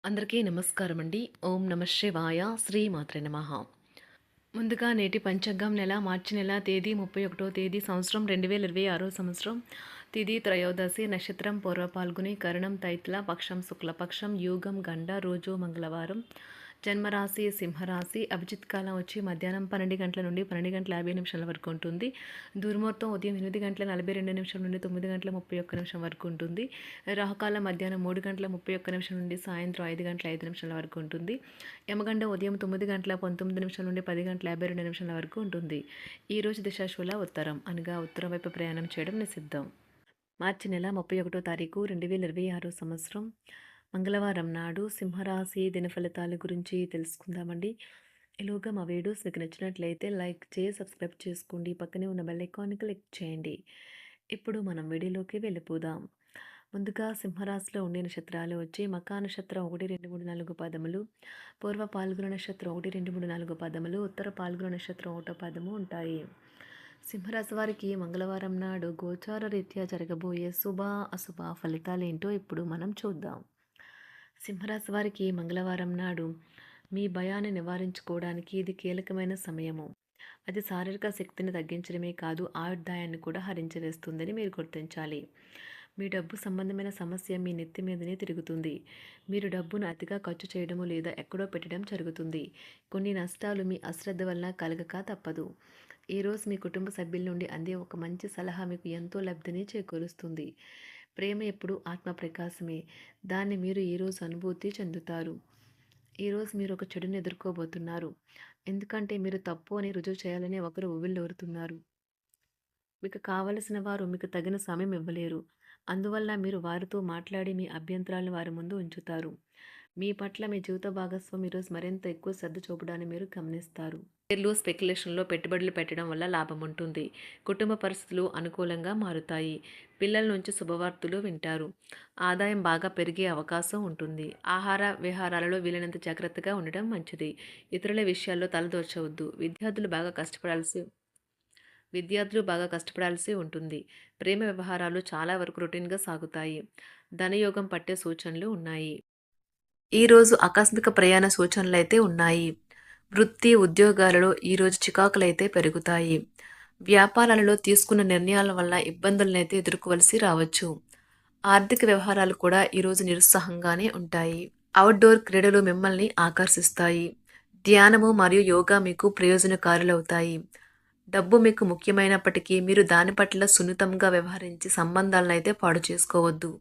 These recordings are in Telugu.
అందరికీ నమస్కారం అండి. ఓం నమ శివాయ. శ్రీమాత్రే నమః. ముందుగా నేటి పంచాంగం మార్చి నెల తేదీ 31వ తేదీ సంవత్సరం 2026 సంవత్సరం. తిథి త్రయోదశి, నక్షత్రం పూర్వ పాల్గొని, కరణం తైత్ల, పక్షం శుక్లపక్షం, యోగం గండ, రోజు మంగళవారం. జన్మరాశి సింహరాశి. అభిజిత్ కాలం వచ్చి మధ్యాహ్నం 12 గంటల నుండి 12 గంటల 50 నిమిషాల వరకు ఉంటుంది. దుర్ముహూర్తం ఉదయం 8 గంటల 42 నిమిషాల నుండి 9 గంటల 31 నిమిషం వరకు ఉంటుంది. రాహుకాలం మధ్యాహ్నం 3 గంటల 31 నిమిషం నుండి సాయంత్రం 5 గంటల 5 నిమిషాల వరకు ఉంటుంది. యమగండ ఉదయం 9 గంటల 19 నిమిషాల నుండి 10 గంటల 52 నిమిషాల వరకు ఉంటుంది. ఈరోజు దిశాశూల ఉత్తరం, అనగా ఉత్తరం వైపు ప్రయాణం చేయడం నిషిద్ధం. మార్చి నెల 31వ తారీఖు 2026 సంవత్సరం మంగళవారం నాడు సింహరాశి దినఫలితాల గురించి తెలుసుకుందామండి. ఈలోగా మా వీడియోస్ మీకు నచ్చినట్లయితే లైక్ చేసి సబ్స్క్రైబ్ చేసుకోండి. పక్కనే ఉన్న బెల్ ఐకాన్ని క్లిక్ చేయండి. ఇప్పుడు మనం వీడియోలోకి వెళ్ళిపోదాం. ముందుగా సింహరాశిలో ఉండే నక్షత్రాలు వచ్చి మకా నక్షత్రం 1, 2, 3, 4 పదములు, పూర్వ పాల్గొన నక్షత్రం 1, 2, 3, 4 పదములు, ఉత్తర పాల్గొన నక్షత్రం 1 పదము ఉంటాయి. సింహరాశి వారికి మంగళవారం నాడు గోచార రీత్యా జరగబోయే శుభ అశుభ ఫలితాలు ఏంటో ఇప్పుడు మనం చూద్దాం. సింహరాశి వారికి మంగళవారం నాడు మీ భయాన్ని నివారించుకోవడానికి ఇది కీలకమైన సమయము. అది శారీరక శక్తిని తగ్గించడమే కాదు, ఆయుర్దాయాన్ని కూడా హరించివేస్తుందని మీరు గుర్తించాలి. మీ డబ్బు సంబంధమైన సమస్య మీ నెత్తి మీదనే తిరుగుతుంది. మీరు డబ్బును అతిగా ఖర్చు చేయడము లేదా ఎక్కడో పెట్టడం జరుగుతుంది. కొన్ని నష్టాలు మీ అశ్రద్ధ వలన కలగక తప్పదు. ఈరోజు మీ కుటుంబ సభ్యుల నుండి అందే ఒక మంచి సలహా మీకు ఎంతో లబ్ధిని చేకూరుస్తుంది. ప్రేమ ఎప్పుడు ఆత్మ ప్రకాశమే. దాన్ని మీరు ఈరోజు అనుభూతి చెందుతారు. ఈరోజు మీరు ఒక చెడుని ఎదుర్కోబోతున్నారు. ఎందుకంటే మీరు తప్పు అని రుజువు చేయాలని ఒకరు ఉవ్విళ్ళూరుతున్నారు. మీకు కావలసిన వారు మీకు తగిన సమయం ఇవ్వలేరు. అందువల్ల మీరు వారితో మాట్లాడి మీ అభ్యంతరాలను వారి ముందు ఉంచుతారు. మీ పట్ల మీ జీవిత భాగస్వామి ఈరోజు మరింత ఎక్కువ శ్రద్ధ చూపడాన్ని మీరు గమనిస్తారు. షేర్లు, స్పెక్యులేషన్లో పెట్టుబడులు పెట్టడం వల్ల లాభం ఉంటుంది. కుటుంబ పరిస్థితులు అనుకూలంగా మారుతాయి. పిల్లల నుంచి శుభవార్తలు వింటారు. ఆదాయం బాగా పెరిగే అవకాశం ఉంటుంది. ఆహార విహారాలలో వీలైనంత జాగ్రత్తగా ఉండడం మంచిది. ఇతరుల విషయాల్లో తలదూర్చవద్దు. విద్యార్థులు బాగా కష్టపడాల్సి ఉంటుంది. ప్రేమ వ్యవహారాలు చాలా వరకు రొటీన్గా సాగుతాయి. ధనయోగం పట్టే సూచనలు ఉన్నాయి. ఈరోజు ఆకస్మిక ప్రయాణ సూచనలైతే ఉన్నాయి. వృత్తి ఉద్యోగాలలో ఈరోజు చికాకులైతే పెరుగుతాయి. వ్యాపారాలలో తీసుకున్న నిర్ణయాల వల్ల ఇబ్బందులనైతే ఎదుర్కోవలసి రావచ్చు. ఆర్థిక వ్యవహారాలు కూడా ఈరోజు నిరుత్సాహంగానే ఉంటాయి. అవుట్డోర్ క్రీడలు మిమ్మల్ని ఆకర్షిస్తాయి. ధ్యానము మరియు యోగా మీకు ప్రయోజనకారులవుతాయి. డబ్బు మీకు ముఖ్యమైనప్పటికీ మీరు దాని పట్ల సున్నితంగా వ్యవహరించి సంబంధాలను అయితే పాడు చేసుకోవద్దు.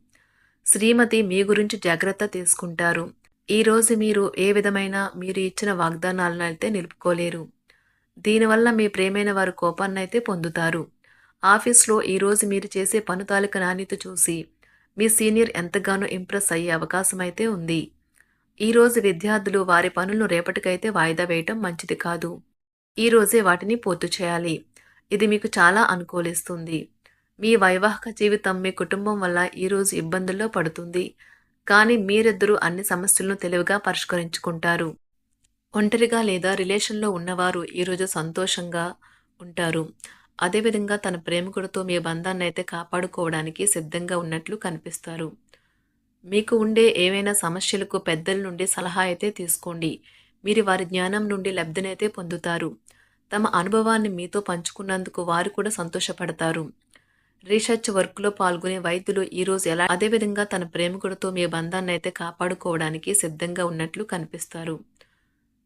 శ్రీమతి మీ గురించి జాగ్రత్త తీసుకుంటారు. ఈరోజు మీరు ఏ విధమైన మీరు ఇచ్చిన వాగ్దానాలను అయితే నిలుపుకోలేరు. దీనివల్ల మీ ప్రేమైన వారు కోపాన్నైతే పొందుతారు. ఆఫీస్లో ఈరోజు మీరు చేసే పను తాలూకు నాణ్యత చూసి మీ సీనియర్ ఎంతగానో ఇంప్రెస్ అయ్యే అవకాశం అయితే ఉంది. ఈరోజు విద్యార్థులు వారి పనులను రేపటికైతే వాయిదా వేయటం మంచిది కాదు. ఈరోజే వాటిని పూర్తి చేయాలి. ఇది మీకు చాలా అనుకూలిస్తుంది. మీ వైవాహిక జీవితం మీ కుటుంబం వల్ల ఈరోజు ఇబ్బందుల్లో పడుతుంది. కానీ మీరిద్దరూ అన్ని సమస్యలను తెలివిగా పరిష్కరించుకుంటారు. ఒంటరిగా లేదా రిలేషన్లో ఉన్నవారు ఈరోజు సంతోషంగా ఉంటారు. అదేవిధంగా తన ప్రేమికుడితో మీ బంధాన్ని అయితే కాపాడుకోవడానికి సిద్ధంగా ఉన్నట్లు కనిపిస్తారు. మీకు ఉండే ఏవైనా సమస్యలకు పెద్దల నుండి సలహా అయితే తీసుకోండి. మీరు వారి జ్ఞానం నుండి లబ్ధినైతే పొందుతారు. తమ అనుభవాన్ని మీతో పంచుకున్నందుకు వారు కూడా సంతోషపడతారు. రీసెర్చ్ వర్క్లో పాల్గొనే వైద్యులు ఈరోజు అదేవిధంగా తన ప్రేమికుడితో మీ బంధాన్ని అయితే కాపాడుకోవడానికి సిద్ధంగా ఉన్నట్లు కనిపిస్తారు.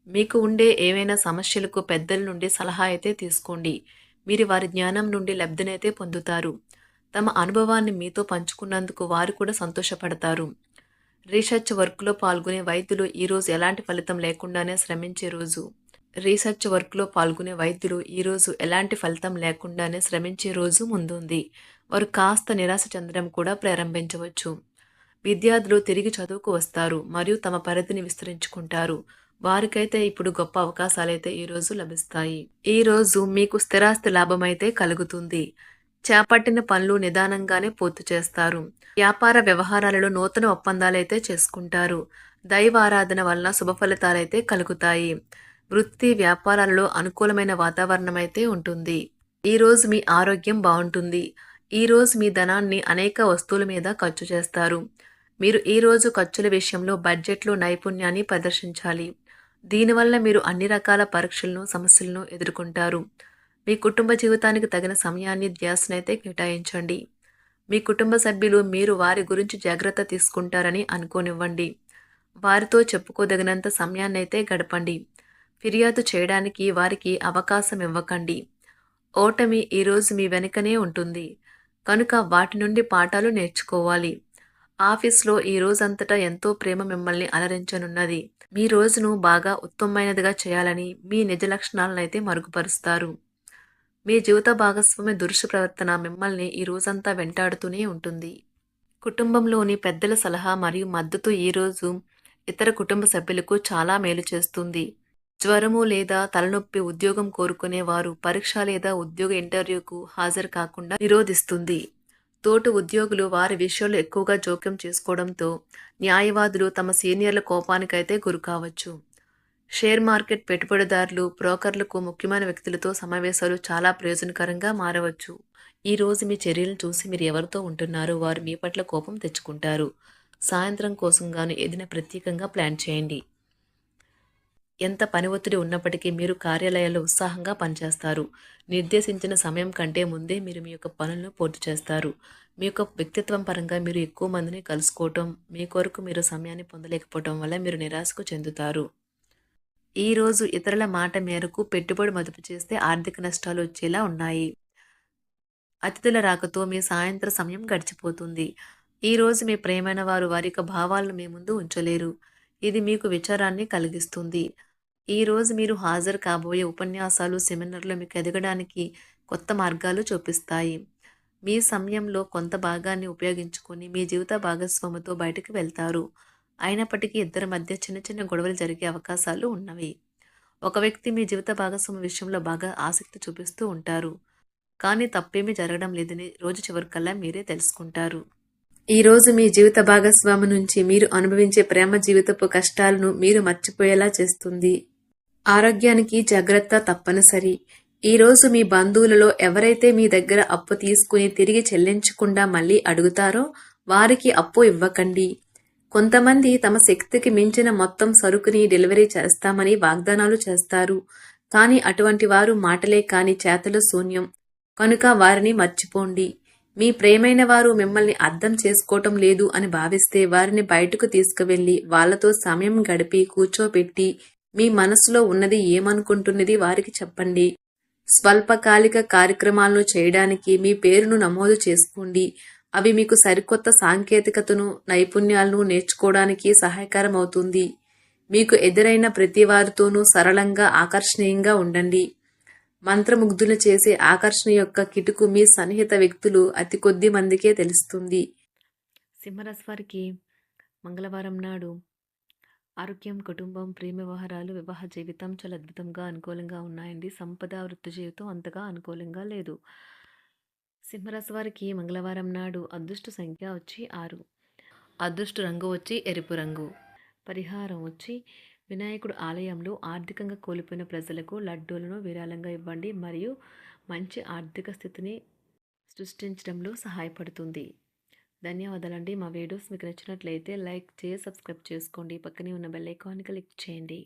మీకు ఉండే ఏవైనా సమస్యలకు పెద్దల నుండి సలహా అయితే తీసుకోండి. మీరు వారి జ్ఞానం నుండి లబ్ధినైతే పొందుతారు. తమ అనుభవాన్ని మీతో పంచుకున్నందుకు వారు కూడా సంతోషపడతారు. రీసెర్చ్ వర్క్లో పాల్గొనే వైద్యులు ఈరోజు ఎలాంటి ఫలితం లేకుండానే శ్రమించే రోజు. ఎలాంటి ఫలితం లేకుండానే శ్రమించే రోజు ముందుంది. వారు కాస్త నిరాశ చెందడం కూడా ప్రారంభించవచ్చు. విద్యార్థులు తిరిగి చదువుకు వస్తారు మరియు తమ పరిధిని విస్తరించుకుంటారు. వారికైతే ఇప్పుడు గొప్ప అవకాశాలైతే ఈరోజు లభిస్తాయి. ఈరోజు మీకు స్థిరాస్తి లాభమైతే కలుగుతుంది. చేపట్టిన పనులు నిదానంగానే పూర్తి చేస్తారు. వ్యాపార వ్యవహారాలలో నూతన ఒప్పందాలైతే చేసుకుంటారు. దైవ ఆరాధన వలన శుభ ఫలితాలైతే కలుగుతాయి. వృత్తి వ్యాపారాలలో అనుకూలమైన వాతావరణం అయితే ఉంటుంది. ఈరోజు మీ ఆరోగ్యం బాగుంటుంది. ఈరోజు మీ ధనాన్ని అనేక వస్తువుల మీద ఖర్చు చేస్తారు. మీరు ఈరోజు ఖర్చుల విషయంలో బడ్జెట్లో నైపుణ్యాన్ని ప్రదర్శించాలి. దీనివల్ల మీరు అన్ని రకాల పరీక్షలను, సమస్యలను ఎదుర్కొంటారు. మీ కుటుంబ జీవితానికి తగిన సమయాన్ని, ధ్యాసనైతే కేటాయించండి. మీ కుటుంబ సభ్యులు మీరు వారి గురించి జాగ్రత్త తీసుకుంటారని అనుకోనివ్వండి. వారితో చెప్పుకోదగినంత సమయాన్నైతే గడపండి. ఫిర్యాదు చేయడానికి వారికి అవకాశం ఇవ్వకండి. ఓటమి ఈరోజు మీ వెనుకనే ఉంటుంది. కనుక వాటి నుండి పాఠాలు నేర్చుకోవాలి. ఆఫీస్‌లో ఈ రోజంతటా ఎంతో ప్రేమ మిమ్మల్ని అలరించనున్నది. మీ రోజును బాగా ఉత్తమమైనదిగా చేయాలని మీ నిజ లక్షణాలనైతే మరుగుపరుస్తారు. మీ జీవిత భాగస్వామి దురుసు ప్రవర్తన మిమ్మల్ని ఈ రోజంతా వెంటాడుతూనే ఉంటుంది. కుటుంబంలోని పెద్దల సలహా మరియు మద్దతు ఈరోజు ఇతర కుటుంబ సభ్యులకు చాలా మేలు చేస్తుంది. జ్వరము లేదా తలనొప్పి ఉద్యోగం కోరుకునేవారు పరీక్ష లేదా ఉద్యోగ ఇంటర్వ్యూకు హాజరు కాకుండా నిరోధిస్తుంది. తోటి ఉద్యోగులు వారి విషయాల్లో ఎక్కువగా జోక్యం చేసుకోవడంతో న్యాయవాదులు తమ సీనియర్ల కోపానికైతే గురికావచ్చు. షేర్ మార్కెట్ పెట్టుబడిదారులు, బ్రోకర్లకు ముఖ్యమైన వ్యక్తులతో సమావేశాలు చాలా ప్రయోజనకరంగా మారవచ్చు. ఈ రోజు మీ చర్యలను చూసి మీరు ఎవరితో ఉంటున్నారో వారు మీ పట్ల కోపం తెచ్చుకుంటారు. సాయంత్రం కోసం గాను ఏదైనా ప్రత్యేకంగా ప్లాన్ చేయండి. ఎంత పని ఒత్తిడి ఉన్నప్పటికీ మీరు కార్యాలయాల్లో ఉత్సాహంగా పనిచేస్తారు. నిర్దేశించిన సమయం కంటే ముందే మీరు మీ యొక్క పనులను పూర్తి చేస్తారు. మీ యొక్క వ్యక్తిత్వం పరంగా మీరు ఎక్కువ మందిని కలుసుకోవటం, మీ కొరకు మీరు సమయాన్ని పొందలేకపోవటం వల్ల మీరు నిరాశకు చెందుతారు. ఈరోజు ఇతరుల మాట మేరకు పెట్టుబడి మదుపు చేస్తే ఆర్థిక నష్టాలు వచ్చేలా ఉన్నాయి. అతిథుల రాకతో మీ సాయంత్ర సమయం గడిచిపోతుంది. ఈరోజు మీ ప్రియమైన వారు వారి యొక్క భావాలను మీ ముందు ఉంచలేరు. ఇది మీకు విచారాన్ని కలిగిస్తుంది. ఈరోజు మీరు హాజరు కాబోయే ఉపన్యాసాలు, సెమినార్లు మీకు ఎదగడానికి కొత్త మార్గాలు చూపిస్తాయి. మీ సమయంలో కొంత భాగాన్ని ఉపయోగించుకొని మీ జీవిత భాగస్వామితో బయటకు వెళ్తారు. అయినప్పటికీ ఇద్దరి మధ్య చిన్న చిన్న గొడవలు జరిగే అవకాశాలు ఉన్నవి. ఒక వ్యక్తి మీ జీవిత భాగస్వామి విషయంలో బాగా ఆసక్తి చూపిస్తూ ఉంటారు. కానీ తప్పేమీ జరగడం లేదని రోజు చివరికల్లా మీరే తెలుసుకుంటారు. ఈరోజు మీ జీవిత భాగస్వామి నుంచి మీరు అనుభవించే ప్రేమ జీవితపు కష్టాలను మీరు మర్చిపోయేలా చేస్తుంది. ఆరోగ్యానికి జాగ్రత్త తప్పనిసరి. ఈరోజు మీ బంధువులలో ఎవరైతే మీ దగ్గర అప్పు తీసుకుని తిరిగి చెల్లించకుండా మళ్ళీ అడుగుతారో వారికి అప్పు ఇవ్వకండి. కొంతమంది తమ శక్తికి మించిన మొత్తం సరుకుని డెలివరీ చేస్తామని వాగ్దానాలు చేస్తారు. కానీ అటువంటి వారు మాటలే కాని చేతలు శూన్యం. కనుక వారిని మర్చిపోండి. మీ ప్రియమైన వారు మిమ్మల్ని అర్థం చేసుకోవటం లేదు అని భావిస్తే వారిని బయటకు తీసుకువెళ్ళి వాళ్లతో సమయం గడిపి కూర్చోబెట్టి మీ మనసులో ఉన్నది ఏమనుకుంటున్నది వారికి చెప్పండి. స్వల్పకాలిక కార్యక్రమాలను చేయడానికి మీ పేరును నమోదు చేసుకోండి. అవి మీకు సరికొత్త సాంకేతికతను, నైపుణ్యాలను నేర్చుకోవడానికి సహాయకరం అవుతుంది. మీకు ఎదురైన ప్రతి వారితోనూ సరళంగా, ఆకర్షణీయంగా ఉండండి. మంత్రముగ్ధులు చేసే ఆకర్షణ యొక్క కిటుకు మీ సన్నిహిత వ్యక్తులు అతి కొద్ది మందికే తెలుస్తుంది. సింహరాశి వారికి మంగళవారం నాడు ఆరోగ్యం, కుటుంబం, ప్రేమ వ్యవహారాలు, వివాహ జీవితం చాలా అద్భుతంగా అనుకూలంగా ఉన్నాయండి. సంపద, వృత్తి జీవితం అంతగా అనుకూలంగా లేదు. సింహరాశి వారికి మంగళవారం నాడు అదృష్ట సంఖ్య వచ్చి 6. అదృష్ట రంగు వచ్చి ఎరుపు రంగు. పరిహారం వచ్చి వినాయకుడు ఆలయంలో ఆర్థికంగా కోల్పోయిన ప్రజలకు లడ్డూలను విరాళంగా ఇవ్వండి మరియు మంచి ఆర్థిక స్థితిని సృష్టించడంలో సహాయపడుతుంది. ధన్యవాదాలండి. మా వీడియోస్ మీకు నచ్చినట్లయితే లైక్ చేసి సబ్స్క్రైబ్ చేసుకోండి. పక్కనే ఉన్న బెల్ ఐకాన్ని క్లిక్ చేయండి.